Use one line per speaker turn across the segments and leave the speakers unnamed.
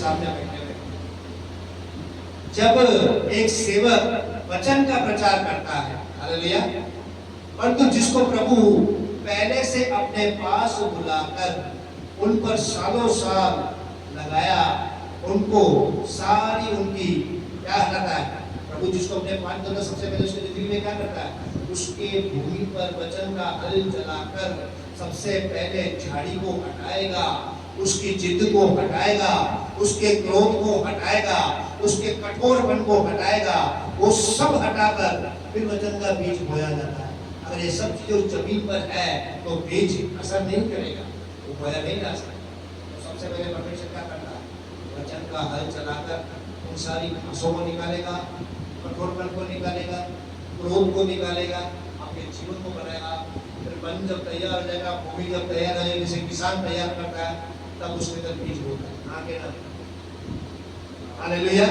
सामने बैठे हुए। जब एक सेवक वचन का प्रचार करता है, हालेलुया, परंतु जिसको प्रभु पहले से अपने पास बुलाकर उन पर सालों साल लगाया, उनको सारी उनकी क्या करता है, प्रभु जिसको अपने पास बुलाता सबसे पहले उसकी जिंदगी में क्या करता है, उसके भूमि पर वचन का हल चलाकर सबसे पहले झाड़ी को हटाएगा, उसकी जिद को हटाएगा, उसके क्रोध को हटाएगा, उसके कठोरपन को हटाएगा, वो सब हटाकर फिर वचन का बीज बोया जाता है। अगर ये सब चीजें उस जमीन पर है तो बीज असर नहीं करेगा, वो बोया नहीं जा सकता। तो सबसे पहले परमेश्वर क्या करता है, वचन का हल चलाकर उन सारी घासों को निकालेगा, कठोरपन को निकालेगा, क्रोध को निकालेगा, आपके जीवन को बनाएगा। फिर वन जब तैयार हो जाएगा, भूमि जब तैयार हो जाएगी, जैसे किसान तैयार करता है, तब उसके अंदर बीज होता है। आगे ना, हालेलुया।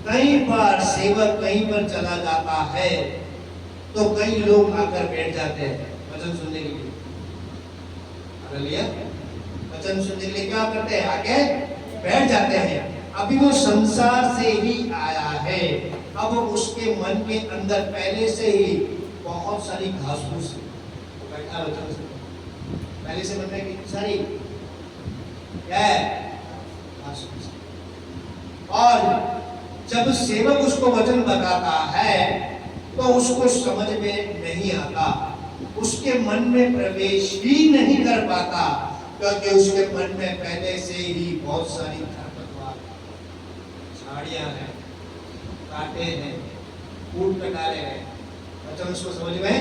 कई बार सेवक कहीं पर चला जाता है तो कई लोग आकर बैठ जाते हैं वचन सुनने के लिए, हालेलुया। वचन सुनने के लिए क्या करते हैं, आके बैठ जाते हैं। अभी वो संसार से ही आया है, अब उसके मन के अंदर पहले से ही बहुत सारी घास फूस बैठा वचन से, पहले से मन में कितनी सारी क्या है, घास फूस। और जब सेवक उसको वचन बताता है तो उसको समझ में नहीं आता, उसके मन में प्रवेश ही नहीं कर पाता, क्योंकि उसके मन में पहले से ही बहुत सारी खरपतवार, झाड़ियां हैं, कांटे हैं, फूट कटारे हैं। वचन उसको समझ में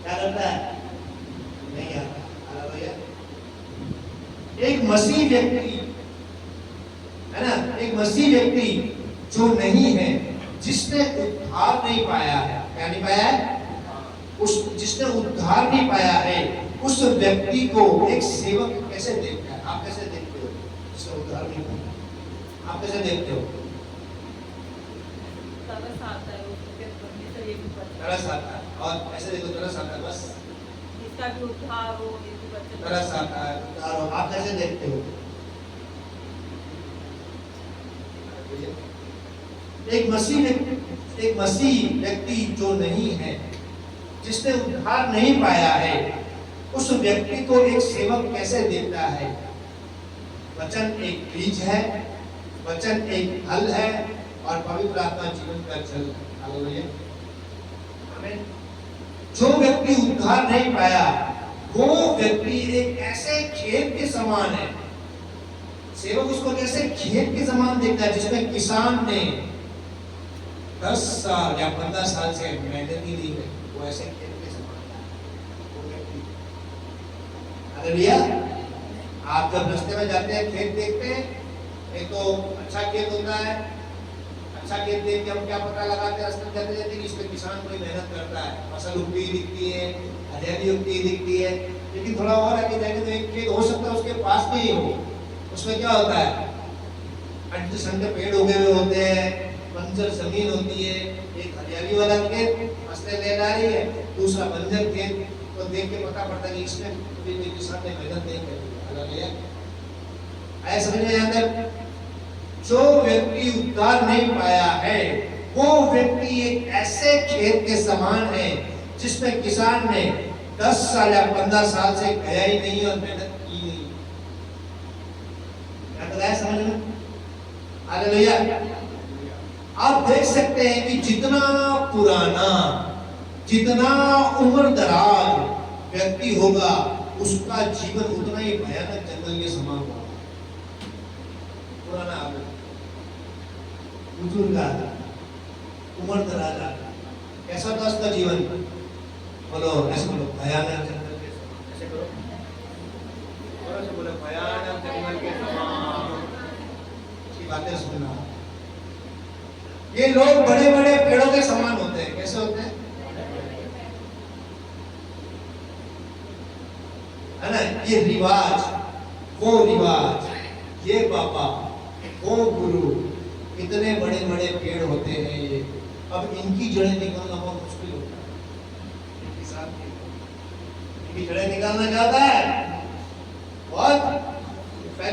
क्या करता है, नहीं आता। हालेलुया। एक मसीह व्यक्ति है ना, एक मसीह व्यक्ति जो नहीं है, जिसने उद्धार नहीं पाया है, क्या नहीं पाया है, उस जिसने उद्धार नहीं पाया है, उस व्यक्ति को एक सेवक कैसे देखता है? आप कैसे देखते हो जिसने उद्धार नहीं पाया? आप कैसे देखते हो? तरस आता है, और ऐसे देखो तरस आता है, बस इसका भी उद्धार हो, तरस आता है, उद्धार हो। आप कैसे देखते हो? एक मसीह व्यक्ति जो नहीं है, जिसने उद्धार नहीं पाया है, उस व्यक्ति को एक सेवक कैसे देखता है? वचन एक बीज है, वचन एक फल है, और पवित्र आत्मा जीवन का जल है। हालेलुया, आमीन। जो व्यक्ति उद्धार नहीं पाया, वो व्यक्ति एक ऐसे खेत के समान है। सेवक उसको कैसे खेत के समान देखता है, जिसमें किसान ने 10 साल या 15 साल से मेहनत की दी है, वो ऐसे खेत के समान है। हालेलुया। आप जब रास्ते में जाते हैं, खेत देखते हैं, एक तो अच्छा खेत होता है, अच्छा खेत देख के हम क्या पता लगाते हैं रास्ते में जाते जाते कि इसमें किसान कोई मेहनत करता है, फसल उगती दिखती है, हरियाली उगती दिखती है। लेकिन थोड़ा और आगे जाएंगे तो एक खेत हो सकता है उसके पास में ही हो, उसमें क्या होता है, अंटे संटे पेड़ उगे हुए होते हैं, बंजर जमीन होती है, एक हरियाली वाला खेत फसलें ले ला रही है, दूसरा बंजर खेत, तो देख के पता पड़ता है कि इसमें किसान ने मेहनत नहीं करी। ऐसा समझ में आता है? जो व्यक्ति उद्धार नहीं पाया है, वो व्यक्ति एक ऐसे खेत के समान है, जिसमें किसान ने 10 साल या 15 साल से गया ही नहीं और मेहनत की नहीं। समझ में? हालेलुया। आप देख सकते हैं कि जितना पुराना, जितना उम्र दराज व्यक्ति होगा, उसका जीवन उतना ही भयानक जंगल के समान होगा। पुराना आदमी, बुजुर्ग आदमी, उम्र दराज आदमी, कैसा था उसका जीवन? बोलो, ऐसे बोलो, भयानक जंगल के समान। ऐसे करो, और ऐसे बोलो, भयानक जंगल के समान। इसकी बातें सुनना। ये लोग बड़े बड़े पेड़ों के समान होते हैं। कैसे होते हैं? है ना, ये रिवाज, वो रिवाज, ये पापा, वो गुरु, इतने बड़े बड़े पेड़ होते हैं ये। अब इनकी जड़ें निकालना बहुत मुश्किल होता है। इनकी जड़ें निकालना चाहता है बहुत